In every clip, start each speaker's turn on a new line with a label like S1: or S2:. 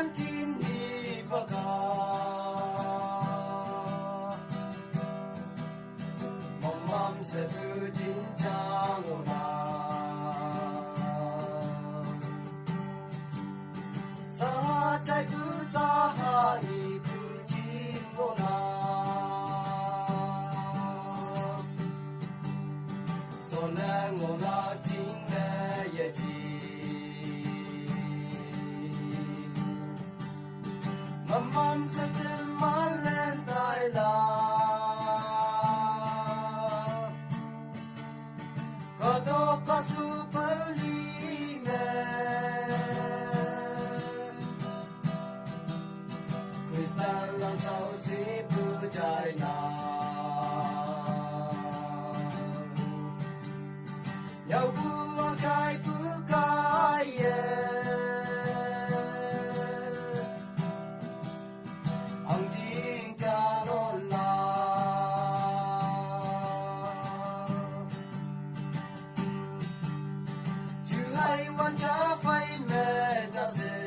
S1: lan tin ni baka mom se bu jin chang ona sa chai bu sa ha ni bu jin ona so na ngona jin na ye ji mom se te malen dai la Kado kasu pali me Kristan lan sao si pujai na Nhau bu ngon trai pu kai ye Ang jing cha non la Hãy quan trả phai mẹ cha dê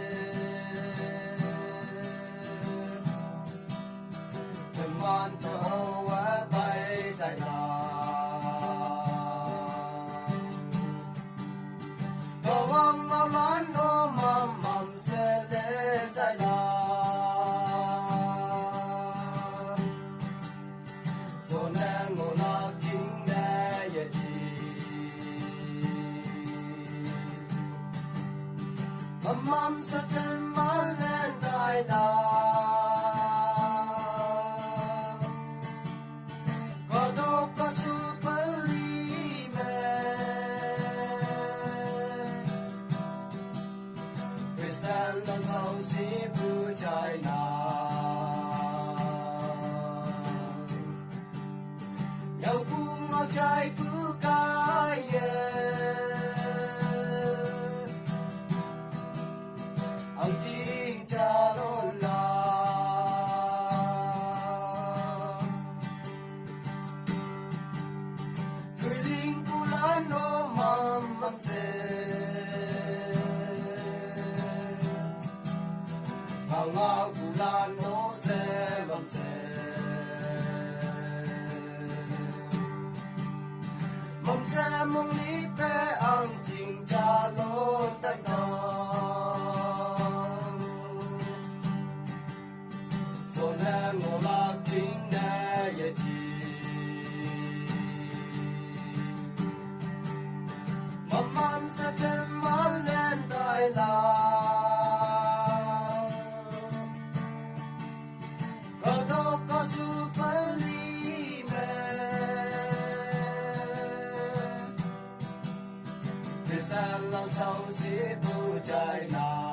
S1: Thầm ngoan thở hâu á bay đại nà Thở vong ngao lón ngô mầm sẽ lê đại nà Rồi nè ngô lạc chính nè ye chi Mom sa te malen dai la Kado kasu pali me Kristan lan sao si pujai na Nhau bu ngao trai pu kai ye Ang jing cha non la Tui ling ku lan no mam se Nga ku lan no se mam se Mong se mong li pe ang jing cha lon tai no So na ngô lạc chính nè ye chi Mom sẽ thêm món lên đại la Có đô có su pali me Để xa lòng sau si bu chai na